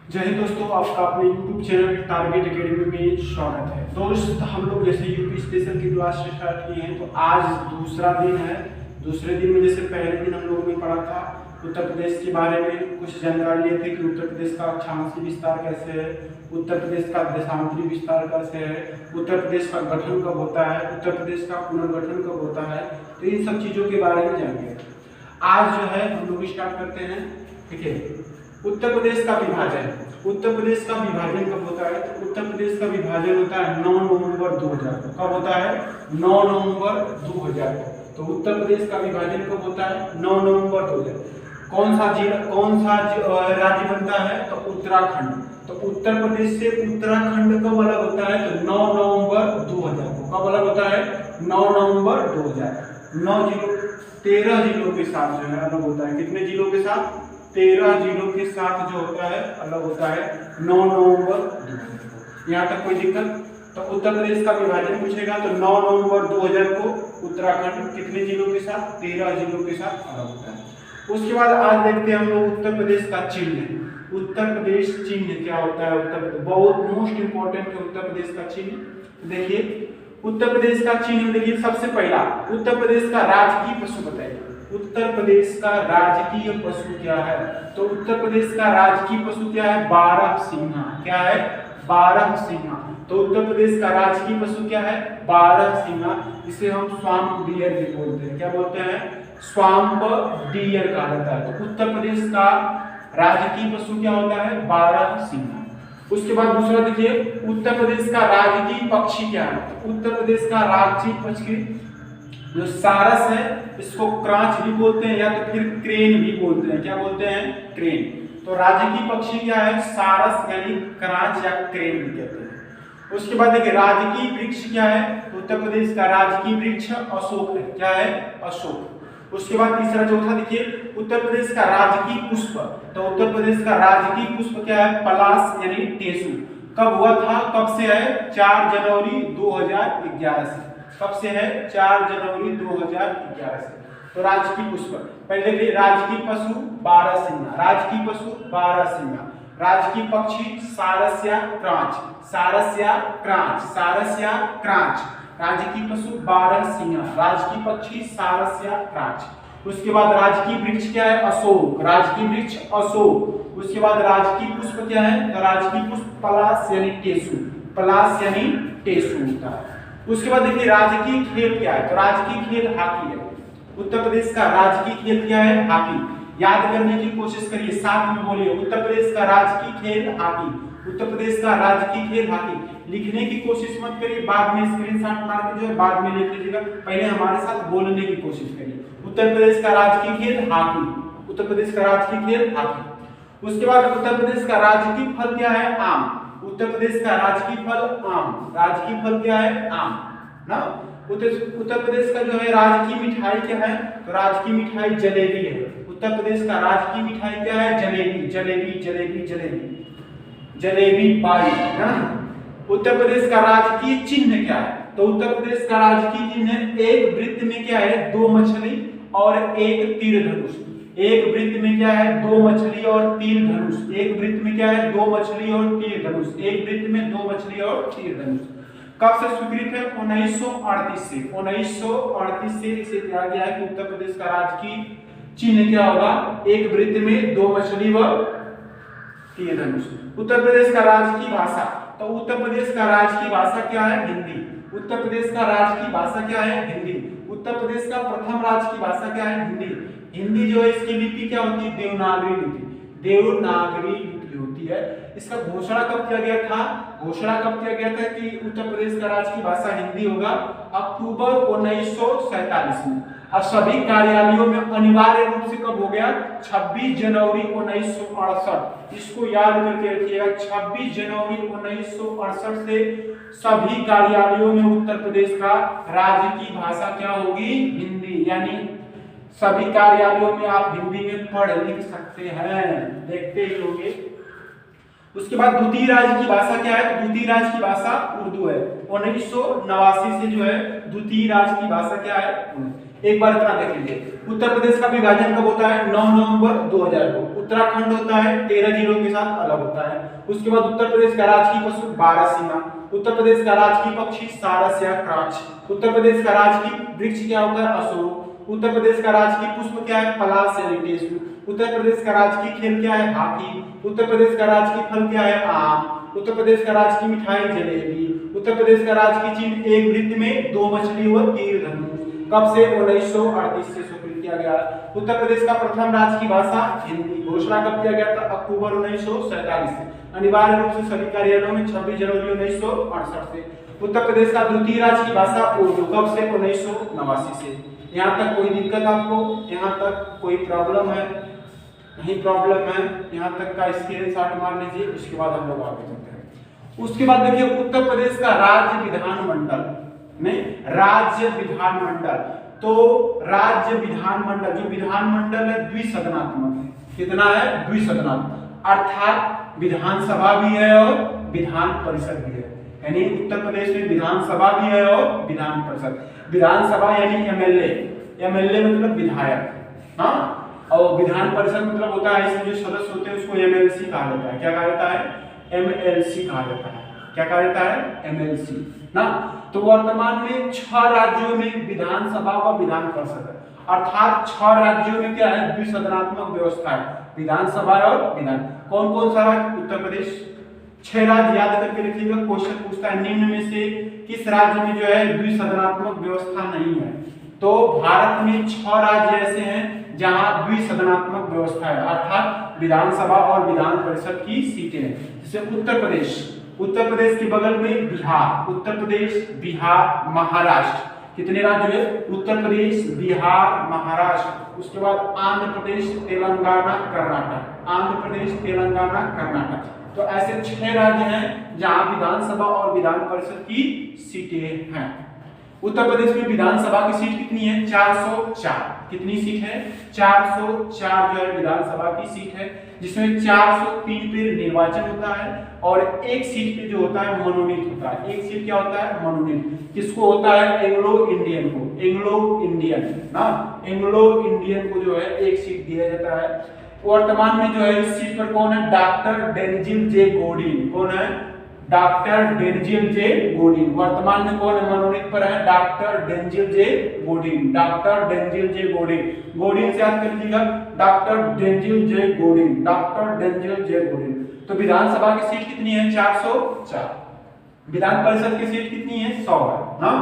जय हिंद दोस्तों, आपका अपने YouTube चैनल टारगेट एकेडमी में स्वागत है। दोस्त, हम लोग जैसे यूपी स्पेशल की क्लास स्टार्ट किए हैं तो आज दूसरा दिन है। दूसरे दिन में जैसे पहले दिन हम लोगों ने पढ़ा था उत्तर प्रदेश के बारे में, कुछ जानकारी लिए थे कि उत्तर प्रदेश का अक्षांशीय विस्तार कैसे है, उत्तर प्रदेश का देशांतरी विस्तार कैसे है, उत्तर प्रदेश का गठन कब होता है, उत्तर प्रदेश का पुनर्गठन कब होता है, तो इन सब चीज़ों के बारे में जानेंगे। आज जो है हम लोग स्टार्ट करते हैं। ठीक है, उत्तर प्रदेश का विभाजन। उत्तर प्रदेश का विभाजन कब होता है? तो उत्तर प्रदेश का विभाजन होता है 9 नवंबर 2000 को। कब होता है? 9 नवंबर 2000 को। तो उत्तर प्रदेश का विभाजन कब होता है? 9 नवंबर 2000। कौन सा राज्य बनता है? तो उत्तराखंड। तो उत्तर प्रदेश से उत्तराखंड कब अलग होता है? तो 9 नवंबर 2000 को। कब अलग होता है? 9 नवंबर 2000। 13 जिलों के साथ जो है अलग होता है। कितने जिलों के साथ? 13 जिलों के साथ जो होता है अलग होता है 9 नवंबर 2000 को। यहाँ तक कोई दिक्कत? तो उत्तर प्रदेश का विभाजन पूछेगा तो 9 नवंबर 2000 को उत्तराखंड कितने जिलों के साथ? 13 जिलों के साथ अलग होता है। उसके बाद आज देखते हैं हम लोग उत्तर प्रदेश का चिन्ह। उत्तर प्रदेश चिन्ह क्या होता है? उत्तर प्रदेश बहुत मोस्ट इंपॉर्टेंट है। उत्तर प्रदेश का चिन्ह देखिए, उत्तर प्रदेश का चिन्ह देखिए। सबसे पहला उत्तर प्रदेश का राजकीय पशु बताइए। उत्तर प्रदेश का राजकीय पशु क्या है? तो उत्तर प्रदेश का राजकीय पशु क्या है? 12 सिंहा। क्या है? 12 सिंहा। तो उत्तर प्रदेश का राजकीय पशु क्या है? 12 सिंहा। इसे हम स्वाम्प डियर भी बोलते हैं। क्या बोलते हैं? स्वाम्प डियर कहा जाता है। तो उत्तर प्रदेश का राजकीय पशु क्या होता है? 12 सिंहा। उसके बाद दूसरा देखिए, उत्तर प्रदेश का राजकीय पक्षी क्या है? तो उत्तर प्रदेश का राजकीय पक्षी जो सारस है, इसको क्रांच भी बोलते हैं या तो फिर क्रेन भी बोलते हैं। क्या बोलते हैं? क्रेन। तो राजकीय पक्षी क्या है? सारस यानी क्रांच या क्रेन भी कहते हैं। उसके बाद देखिए, राजकीय वृक्ष क्या है? तो उत्तर प्रदेश का राजकीय वृक्ष अशोक है। क्या है? अशोक। उसके बाद तीसरा चौथा देखिए, उत्तर प्रदेश का राजकीय पुष्प। तो उत्तर प्रदेश का राजकीय पुष्प क्या है? पलाश यानी टेसू। कब हुआ था? कब से है? 4 जनवरी 2011 से। कब से है? 4 जनवरी 2011 से। तो राजकीय पुष्प पहले देखिए, राजकीय पशु 12 सिंहा। राजकीय पशु 12 सिंहा। राजकीय पक्षी सारस या क्रांच। सारस या क्रांच। सारस या क्रांच। राजकीय पशु 12 सिंहा। राजकीय पक्षी सारस या क्रांच। उसके बाद राजकीय वृक्ष क्या है? अशोक। राजकीय वृक्ष अशोक। उसके बाद राजकीय पुष्प क्या है? तो राजकीय पुष्प पलाश यानी टेसू। पलाश यानी टेसू होता है। उसके बाद देखिए, राजकीय खेल क्या है? तो राजकीय खेल हॉकी है। उत्तर प्रदेश का राजकीय खेल क्या है? हॉकी। याद करने की कोशिश करिए, साथ में बोलिए, उत्तर प्रदेश का राजकीय खेल हॉकी। उत्तर प्रदेश का राजकीय खेल हॉकी। लिखने की कोशिश मत करिए, बाद में स्क्रीनशॉट मार के जो है बाद में लिख लीजिएगा। पहले हमारे साथ बोलने की कोशिश करिए। उत्तर प्रदेश का राजकीय खेल हॉकी। उत्तर प्रदेश का राजकीय खेल हॉकी। उसके बाद उत्तर प्रदेश का राजकीय फल क्या है? आम। उत्तर प्रदेश का राजकीय फल आम। राजकीय फल क्या है? आम ना। उत्तर प्रदेश का जो है राजकीय मिठाई क्या है? तो राजकीय मिठाई जलेबी है। उत्तर प्रदेश का राजकीय मिठाई क्या है? जलेबी। जलेबी जलेबी जलेबी जलेबी पाई ना। उत्तर प्रदेश का राजकीय चिन्ह क्या है? तो उत्तर प्रदेश का राजकीय चिन्ह एक वृत्त में क्या है? 2 मछली और एक तीर धनुष। एक वृत्त में क्या है? 2 मछली और तीर धनुष। एक वृत्त में क्या है? 2 मछली और तीर धनुष। एक वृत्त में 2 मछली और तीर धनुष। कब से स्वीकृत है? 1938 से। 1938 से इसे कहा गया है कि उत्तर प्रदेश का राजकीय चिन्ह क्या होगा? एक वृत्त में 2 मछली व तीर धनुष। उत्तर प्रदेश का राजकीय भाषा। तो उत्तर प्रदेश का राजकीय भाषा क्या है? हिंदी। उत्तर प्रदेश का राजकीय भाषा क्या है? हिंदी। उत्तर प्रदेश का प्रथम राजकीय भाषा क्या है? हिंदी। हिंदी जो है इसकी लिपि क्या होती है? देवनागरी लिपि। देवनागरी लिपि होती है। इसका घोषणा कब किया गया था? घोषणा कब किया गया था कि उत्तर प्रदेश का राजकीय भाषा हिंदी होगा? अक्टूबर 1947 में। और सभी कार्यालयों में अनिवार्य रूप से कब हो गया? 26 जनवरी 1968। इसको याद करके रखिएगा, 26 जनवरी 1968 से सभी कार्यालयों में उत्तर प्रदेश का राजकीय भाषा क्या होगी? हिंदी। यानी सभी कार्यालयों में आप हिंदी में पढ़ लिख सकते हैं, देखते ही होंगे। उसके बाद द्वितीय राज्य की भाषा क्या है? तो द्वितीय राज्य की भाषा उर्दू है। 1989 से जो है द्वितीय राज्य की भाषा क्या है? एक बार इतना देख लीजिए, उत्तर प्रदेश का विभाजन कब होता है? 9 नवंबर 2000 को। उत्तराखंड होता है 13 जिलों के साथ अलग होता है। उसके बाद उत्तर प्रदेश का राजकीय पशु बारहसिंगा, उत्तर प्रदेश का राजकीय पक्षी सारस या क्राच, उत्तर प्रदेश का राजकीय वृक्ष क्या होता है अशोक, उत्तर प्रदेश का राजकीय पुष्प क्या है पलाश या टेसू, उत्तर प्रदेश का राजकीय खेल क्या है हॉकी, उत्तर प्रदेश का राजकीय फल क्या है आम, उत्तर प्रदेश का राजकीय मिठाई जलेबी, उत्तर प्रदेश का राजकीय चिन्ह एक वृत्त में 2 मछली और तीर धनुष। कब से 1938 से स्वीकृत किया गया। उत्तर प्रदेश का प्रथम राजकीय भाषा हिंदी, घोषणा कब किया गया था अक्टूबर 1947 से, अनिवार्य रूप से सभी कार्यालयों में 26 जनवरी 1968 से। उत्तर प्रदेश का द्वितीय राजकीय भाषा उर्दू, कब से 1989 से। यहाँ तक कोई दिक्कत आपको, यहाँ तक कोई प्रॉब्लम है? नहीं प्रॉब्लम है, यहाँ तक का स्क्रीनशॉट मार लीजिए, उसके बाद हम लोग आगे चलते हैं। उसके बाद देखिए उत्तर प्रदेश का राज्य विधानमंडल, नहीं राज्य विधानमंडल, तो राज्य विधानमंडल जो विधानमंडल है द्विसदनात्मक है। कितना है? द्विसदनात्मक, अर्थात विधानसभा भी है और विधान परिषद भी है। यानी उत्तर प्रदेश में विधानसभा भी है और विधान परिषद। विधानसभा यानी एमएलए, एमएलए मतलब विधायक, हाँ, और विधान परिषद मतलब होता है इसमें जो सदस्य होते हैं उसको एमएलसी कहा जाता है। क्या कहा जाता है? एमएलसी कहा जाता है। क्या कहा जाता है? एमएलसी ना। तो वर्तमान में 6 राज्यों में विधानसभा व विधान परिषद है, अर्थात 6 राज्यों में क्या है? द्विसदनात्मक व्यवस्था है, विधानसभा और विधान। कौन कौन सा राज्य? उत्तर प्रदेश। 6 राज्य याद करके रखिएगा, क्वेश्चन पूछता है निम्न में से किस राज्य में जो है द्विसदनात्मक व्यवस्था नहीं है। तो भारत में 6 राज्य ऐसे हैं जहां द्विसदनात्मक व्यवस्था है, अर्थात विधानसभा और विधान परिषद की सीटें हैं। जैसे उत्तर प्रदेश, उत्तर प्रदेश के बगल में बिहार, उत्तर प्रदेश, बिहार, महाराष्ट्र। कितने राज्य है? उत्तर प्रदेश, बिहार, महाराष्ट्र। उसके बाद आंध्र प्रदेश, तेलंगाना, कर्नाटक, आंध्र प्रदेश, तेलंगाना, कर्नाटक। तो ऐसे 6 राज्य हैं जहां विधानसभा और विधान परिषद की सीटें हैं। उत्तर प्रदेश में विधानसभा की सीट कितनी है? 404। कितनी सीट है? 404 जो है विधानसभा की सीट है, जिसमें 403 पे निर्वाचन होता है और एक सीट पे जो होता है मनोनीत होता है। एक सीट क्या होता है? मनोनीत। किसको होता है? एंग्लो इंडियन को, एंग्लो इंडियन ना, एंग्लो इंडियन को जो है एक सीट दिया जाता है। वर्तमान में जो है इस सीट पर कौन है? डॉक्टर डेंजिल जे गोडीन। कौन है? डॉक्टर डेंजिल जे गोडीन। वर्तमान में कौन मनोनीत पर है? डॉक्टर डेंजिल जे गोडीन, डॉक्टर डेंजिल जे गोडीन। गोडीन से याद कर लीजिएगा, डॉक्टर डेंजिल जे गोडीन, डॉक्टर डेंजिल जे गोडीन। तो विधानसभा की सीट कितनी है? 404। विधान परिषद की सीट कितनी है? 100 है ना।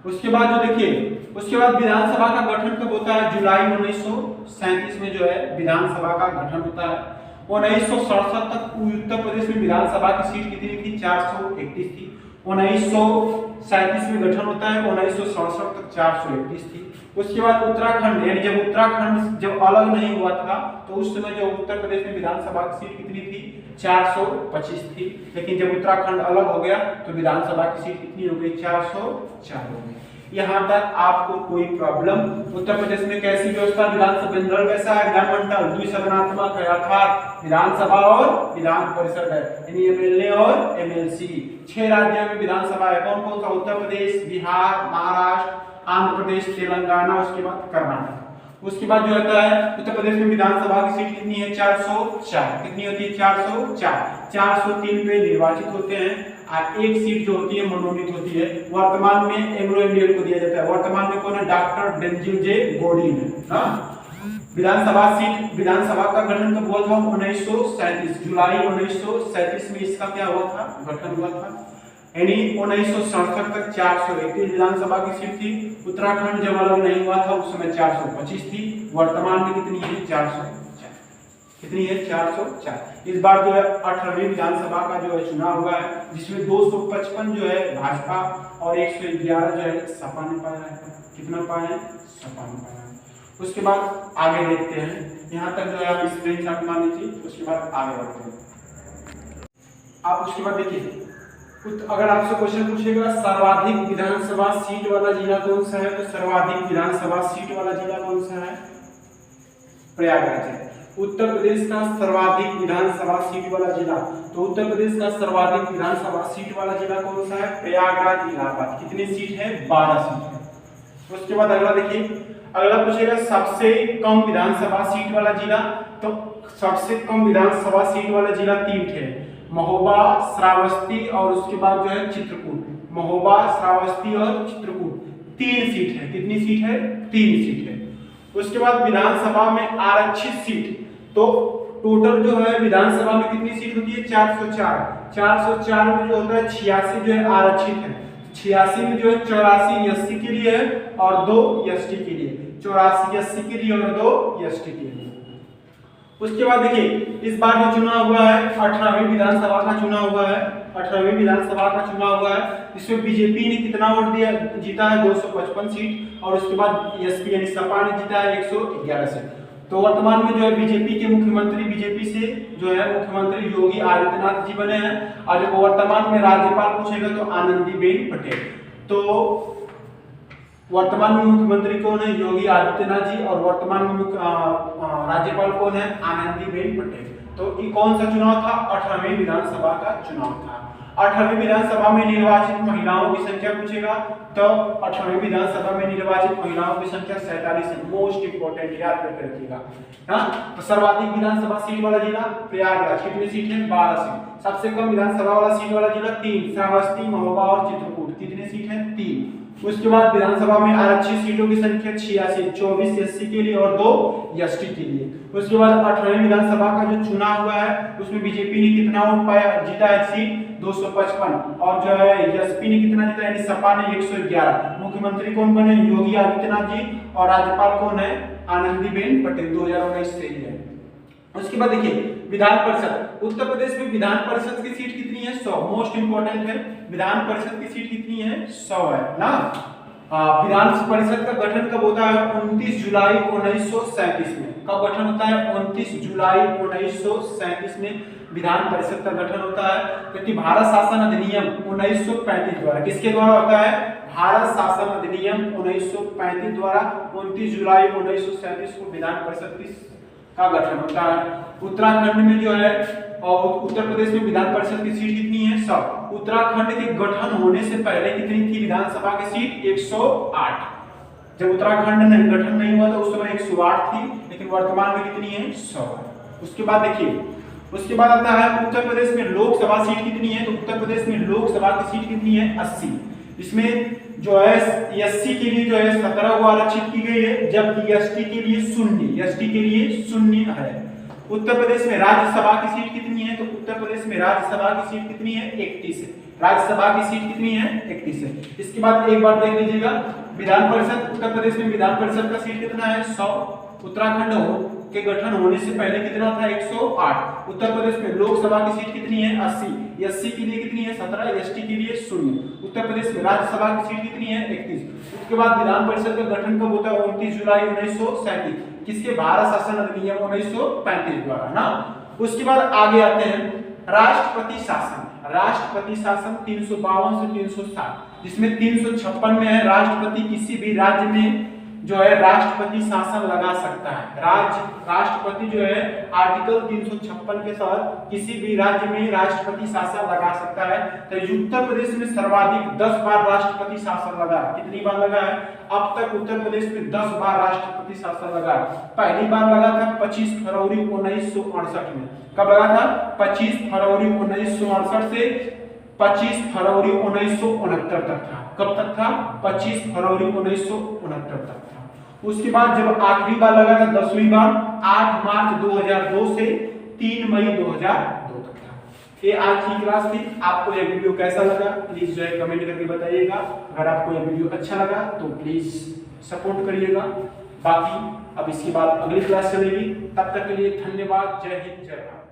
उसके बाद जो देखिए, उसके बाद विधानसभा का गठन कब होता है? जुलाई 1937 में जो है विधानसभा का गठन होता है। 1967 तक उत्तर प्रदेश में विधानसभा की सीट कितनी थी? 431 थी। 1937 में गठन होता है, 1967 तक 431 थी। उसके बाद उत्तराखंड, यानी जब उत्तराखंड जब अलग नहीं हुआ था तो उस समय जो उत्तर प्रदेश में विधानसभा की सीट कितनी थी? 425 थी। लेकिन जब उत्तराखंड अलग हो गया तो विधानसभा की सीट कितनी हो गई? 404 हो गई। यहाँ तक आपको कोई प्रॉब्लम? उत्तर प्रदेश में कैसी व्यवस्था? विधानसभा कैसा है? विधानमंडल द्विसदनात्मक है, अर्थात विधानसभा और विधान परिषद है, यानी एमएलए और एमएलसी। 6 राज्यों में विधानसभा है। कौन कौन सा? उत्तर प्रदेश, बिहार, महाराष्ट्र, आंध्र प्रदेश, तेलंगाना, उसके बाद कर्नाटक। उसके बाद जो होता है उत्तर प्रदेश में विधानसभा की सीट कितनी है? 404। कितनी होती है? 404। 403 पे निर्वाचित होते हैं और एक सीट जो होती है मनोनीत होती है। वर्तमान में एंग्लो इंडियन को दिया जाता है। वर्तमान में कौन है? डॉक्टर डेंजिल जे गोडीन है। विधानसभा सीट, विधानसभा का गठन कब हुआ था? 1937, जुलाई 1937 में इसका क्या हुआ था? गठन हुआ था। यानी 1967 तक 431 विधानसभा की सीट थी। उत्तराखंड जब अलग नहीं हुआ था उस समय 425 थी। वर्तमान में कितनी है? 404। कितनी है? 404। इस बार जो है 18वीं विधानसभा का जो है चुनाव हुआ है, जिसमें 255 जो है भाजपा और 111 जो है सपा ने पाया है। कितना पाया है? सपा ने पाया है। उसके बाद आगे देखते हैं, यहाँ तक जो है आप स्क्रीनशॉट मान लीजिए, उसके बाद आगे बढ़ते हैं। आप उसके बाद देखिए, अगर आपसे क्वेश्चन पूछेगा सर्वाधिक विधानसभा सीट वाला जिला कौन सा है, तो सर्वाधिक विधानसभा सीट वाला जिला कौन सा है? प्रयागराज है। उत्तर प्रदेश का सर्वाधिक विधानसभा सीट वाला जिला, तो उत्तर प्रदेश का सर्वाधिक विधानसभा सीट वाला जिला कौन सा है? प्रयागराज, इलाहाबाद। कितनी सीट है? 12 सीट है। उसके बाद अगला देखिए, अगला पूछेगा सबसे कम विधानसभा सीट वाला जिला, तो सबसे कम विधानसभा सीट वाला जिला 3 थे, महोबा, श्रावस्ती और उसके बाद जो है चित्रकूट। महोबा, श्रावस्ती और चित्रकूट 3 सीट है। कितनी सीट है? 3 सीट है। उसके बाद विधानसभा में आरक्षित सीट, तो टोटल जो है विधानसभा में कितनी सीट होती है? 404। 404 में जो होता है 86 जो है आरक्षित है, 86 में जो है 84 एससी के लिए है और 2 एसटी के लिए, 84 एससी के लिए और 2 एसटी के लिए। उसके बाद देखिए इस बार जो चुनाव हुआ है 18वीं विधानसभा का चुनाव हुआ है, 18वीं विधानसभा का चुनाव हुआ है। इसमें बीजेपी ने कितना वोट दिया? जीता है 255 सीट और उसके बाद एसपी यानी सपा ने जीता है 111 सीट। तो वर्तमान में जो है बीजेपी के मुख्यमंत्री, बीजेपी से जो है मुख्यमंत्री योगी आदित्यनाथ जी बने हैं और जब वर्तमान में राज्यपाल पूछेगा तो आनंदीबेन पटेल। तो वर्तमान में मुख्यमंत्री कौन है? योगी आदित्यनाथ जी और वर्तमान में राज्यपाल कौन है? आनंदीबेन पटेल। तो ये कौन सा चुनाव था? 18वीं विधानसभा का चुनाव था। 18वीं विधानसभा में निर्वाचित महिलाओं की संख्या पूछेगा तो 18वीं विधानसभा में निर्वाचित महिलाओं की संख्या 47 है। मोस्ट इंपोर्टेंट, याद करके रखिएगा। हाँ, तो सर्वाधिक विधानसभा सीट वाला जिला प्रयागराज, कितनी सीट है? 12 सीट। सबसे कम विधानसभा वाला सीट वाला जिला 3, श्रावस्ती, महोबा और चित्रकूट, कितनी सीट है? 3। उसके बाद विधानसभा में आरक्षित सीटों की संख्या 86, 24 एससी के लिए और 2 एसटी के लिए। उसके बाद 18वीं विधानसभा का जो चुनाव हुआ है उसमें बीजेपी ने कितना वोट पाया? जीता है सीट 255 और जो है एसपी ने कितना जीता? यानी सपा ने 111। मुख्यमंत्री कौन बने? योगी आदित्यनाथ जी और राज्यपाल कौन है? आनंदीबेन पटेल। 2019 से ही है। उसके बाद देखिए विधान परिषद, उत्तर प्रदेश में विधान परिषद की सीट कितनी है? 100। मोस्ट इंपोर्टेंट है, विधान परिषद की सीट कितनी है? 100 है ना। विधान परिषद का गठन कब होता है? 29 जुलाई 1937 में। कब गठन होता है? 29 जुलाई 1937 में विधान परिषद का गठन होता है। क्योंकि भारत शासन अधिनियम 1935 द्वारा, किसके द्वारा होता है? भारत शासन अधिनियम 1935 द्वारा 29 जुलाई 1937 को विधान परिषद का गठन होता है। उत्तराखंड में जो है और उत्तर प्रदेश में विधान परिषद की सीट कितनी है? 100। उत्तराखंड के गठन होने से पहले कितनी थी विधानसभा की सीट? 108। जब उत्तराखंड नहीं गठन नहीं हुआ तो उस समय 108 थी, लेकिन वर्तमान में कितनी है? 100 है। उसके बाद देखिए, उसके बाद आता है उत्तर प्रदेश में लोकसभा सीट कितनी है? तो उत्तर प्रदेश में लोकसभा की सीट कितनी है? 80। इसमें जो है एससी के लिए जो है 17 को आरक्षित की गई है, जबकि एसटी के लिए 0, एसटी के लिए 0 है। उत्तर प्रदेश में राज्यसभा की सीट कितनी है? तो उत्तर प्रदेश में राज्यसभा की सीट कितनी है? 31 है। राज्यसभा की सीट कितनी है? 31 है। इसके बाद एक बार देख लीजिएगा विधान परिषद, उत्तर प्रदेश में विधान परिषद का सीट कितना है? 100। उत्तराखंड के गठन होने से पहले कितना था? 108। उत्तर प्रदेश में लोकसभा की सीट कितनी है? 80। एससी के लिए कितनी है? 17, एसटी के लिए 0। उत्तर प्रदेश में राज्यसभा की सीट कितनी है? 31। उसके बाद विधान परिषद का गठन कब होता है? 29 जुलाई 1937, किसके? भारत शासन अधिनियम 1935 द्वारा ना। उसके बाद आगे आते हैं राष्ट्रपति शासन। राष्ट्रपति शासन 352 से 360, जिसमें 356 में है राष्ट्रपति किसी भी राज्य में जो है राष्ट्रपति शासन लगा सकता है। राष्ट्रपति जो है आर्टिकल 356 के तहत किसी भी राज्य में राष्ट्रपति शासन लगा सकता है। तो उत्तर प्रदेश में सर्वाधिक 10 बार राष्ट्रपति शासन लगा। कितनी बार लगा है? अब तक उत्तर प्रदेश में 10 बार राष्ट्रपति शासन लगा। पहली बार लगा था 25 फरवरी 1968 में। कब लगा था? 25 फरवरी 1968 से 25 फरवरी 1969 तक था। कब तक था? 25 फरवरी 1969 तक था। उसके बाद जब आखिरी बार लगा था 10वीं बार 8 मार्च 2002 से 3 मई 2002 तक था। ये आज की क्लास थी। आपको ये वीडियो कैसा लगा प्लीज जो है कमेंट करके बताइएगा। अगर आपको ये वीडियो अच्छा लगा तो प्लीज सपोर्ट करिएगा। बाकी अब इसके बाद अगली क्लास चलेगी, तब तक के लिए धन्यवाद। जय हिंद, जय भारत।